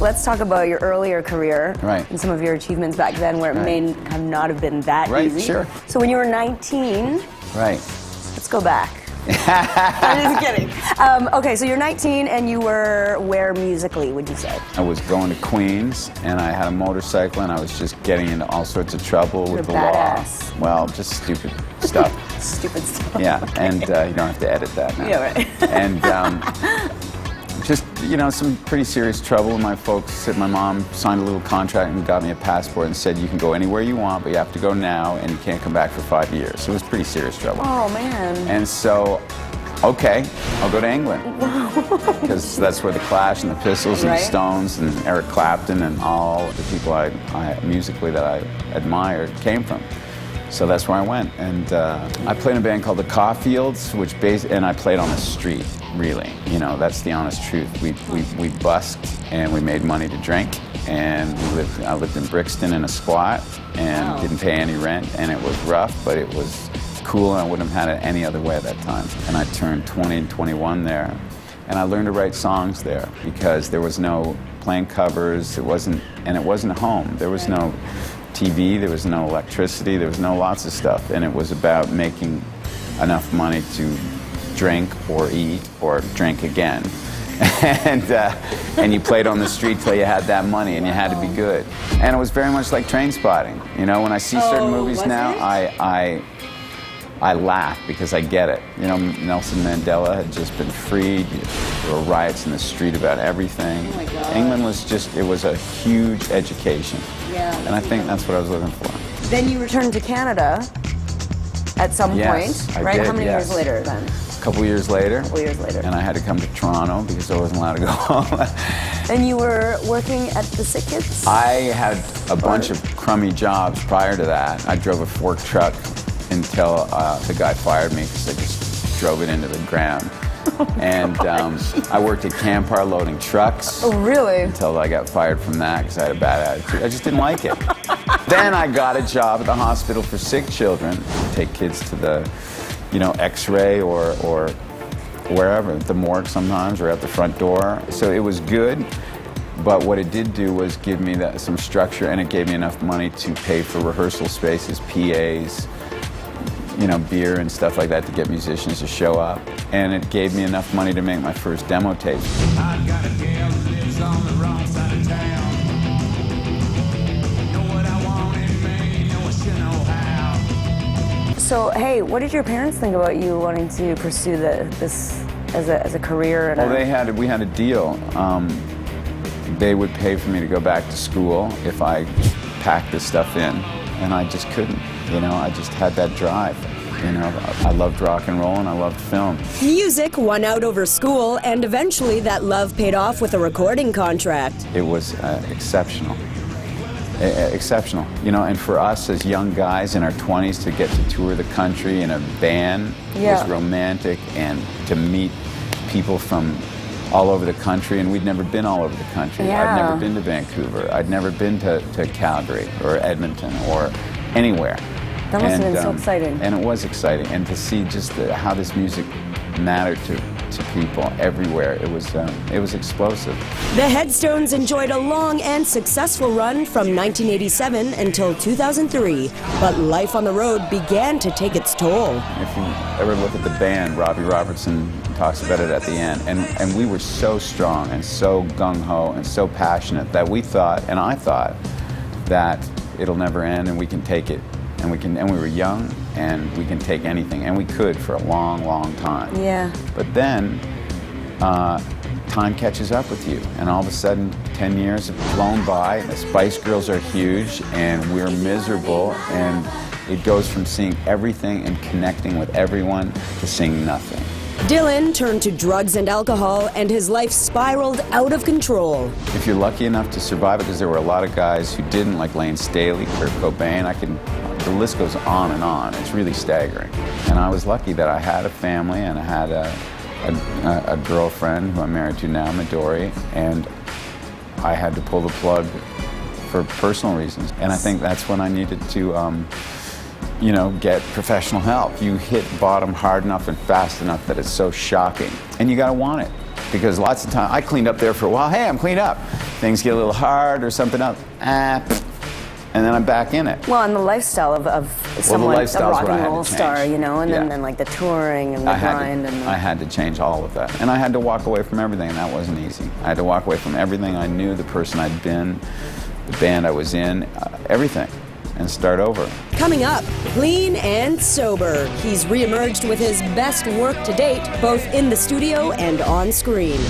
let's talk about your earlier career and some of your achievements back then where it may not have been that easy. Sure. So when you were 19, let's go back. I'm just kidding. Okay, so you're 19 and you were where musically, would you say? I was going to Queens and I had a motorcycle and I was just getting into all sorts of trouble with the law. Well, just stupid stuff. Stupid stuff. Yeah, and you don't have to edit that now. Yeah, right. And just, you know, some pretty serious trouble. And my folks said, my mom signed a little contract and got me a passport and said, you can go anywhere you want, but you have to go now and you can't come back for 5 years. So it was pretty serious trouble. Oh, man. And so, okay, I'll go to England. Because that's where the Clash and the Pistols and the Stones and Eric Clapton and all the people I musically that I admired came from. So that's where I went. And I played in a band called the Caulfields, and I played on the street, really. You know, that's the honest truth. We busked and we made money to drink. And I lived in Brixton in a squat and didn't pay any rent. And it was rough, but it was cool, and I wouldn't have had it any other way at that time. And I turned 20 and 21 there. And I learned to write songs there because there was no playing covers. It wasn't a home. There was no TV, there was no electricity, there was no lots of stuff. And it was about making enough money to drink or eat or drink again. And you played on the street till you had that money and you had to be good. And it was very much like Train Spotting. You know, when I see certain movies now, I laugh because I get it. You know, Nelson Mandela had just been freed. There were riots in the street about everything. Oh my God. England was just, it was a huge education. Yeah. And I think that's what I was looking for. Then you returned to Canada at some point, right? I did, How many years later then? A couple years later. And I had to come to Toronto because I wasn't allowed to go home. And you were working at the Sick Kids? I had a bunch of crummy jobs prior to that. I drove a fork truck until the guy fired me because I just drove it into the ground. And I worked at Campar loading trucks. Oh, really? Until I got fired from that because I had a bad attitude. I just didn't like it. Then I got a job at the hospital for sick children. Take kids to the, you know, X-ray or wherever, at the morgue sometimes, or at the front door. So it was good. But what it did do was give me some structure, and it gave me enough money to pay for rehearsal spaces, PAs, you know, beer and stuff like that to get musicians to show up. And it gave me enough money to make my first demo tape. I got a gal that lives on the wrong side of town. Know what I want in Maine, know what you know how. So, hey, what did your parents think about you wanting to pursue this as a career? Well, we had a deal. They would pay for me to go back to school if I packed this stuff in, and I just couldn't. You know, I just had that drive. You know, I loved rock and roll and I loved film. Music won out over school, and eventually that love paid off with a recording contract. It was exceptional. Exceptional. You know, and for us as young guys in our 20s to get to tour the country in a band was romantic, and to meet people from all over the country, and we'd never been all over the country. I'd never been to Vancouver. I'd never been to Calgary or Edmonton or anywhere. That must have been so exciting. And it was exciting. And to see just how this music mattered to people everywhere, it was explosive. The Headstones enjoyed a long and successful run from 1987 until 2003, but life on the road began to take its toll. If you ever look at the band, Robbie Robertson talks about it at the end, and we were so strong and so gung-ho and so passionate that we thought, and I thought, that it'll never end and we can take it. And we were young, and we can take anything, and we could for a long, long time. Yeah. But then, time catches up with you, and all of a sudden, 10 years have flown by. The Spice Girls are huge, and we're miserable, and it goes from seeing everything and connecting with everyone to seeing nothing. Dillon turned to drugs and alcohol, and his life spiraled out of control. If you're lucky enough to survive it, because there were a lot of guys who didn't, like Lane Staley, Kurt Cobain, the list goes on and on. It's really staggering. And I was lucky that I had a family, and I had a girlfriend who I'm married to now, Midori, and I had to pull the plug for personal reasons. And I think that's when I needed to you know, get professional help. You hit bottom hard enough and fast enough that it's so shocking, and you gotta want it. because lots of time I cleaned up there for a while. Hey, I'm cleaned up. Things get a little hard or something else. And then I'm back in it. Well, and the lifestyle of someone, a rock and roll star, you know, and then like the touring and the grind. I had to change all of that. And I had to walk away from everything, and that wasn't easy. I had to walk away from everything I knew, the person I'd been, the band I was in, everything, and start over. Coming up, clean and sober. He's reemerged with his best work to date, both in the studio and on screen.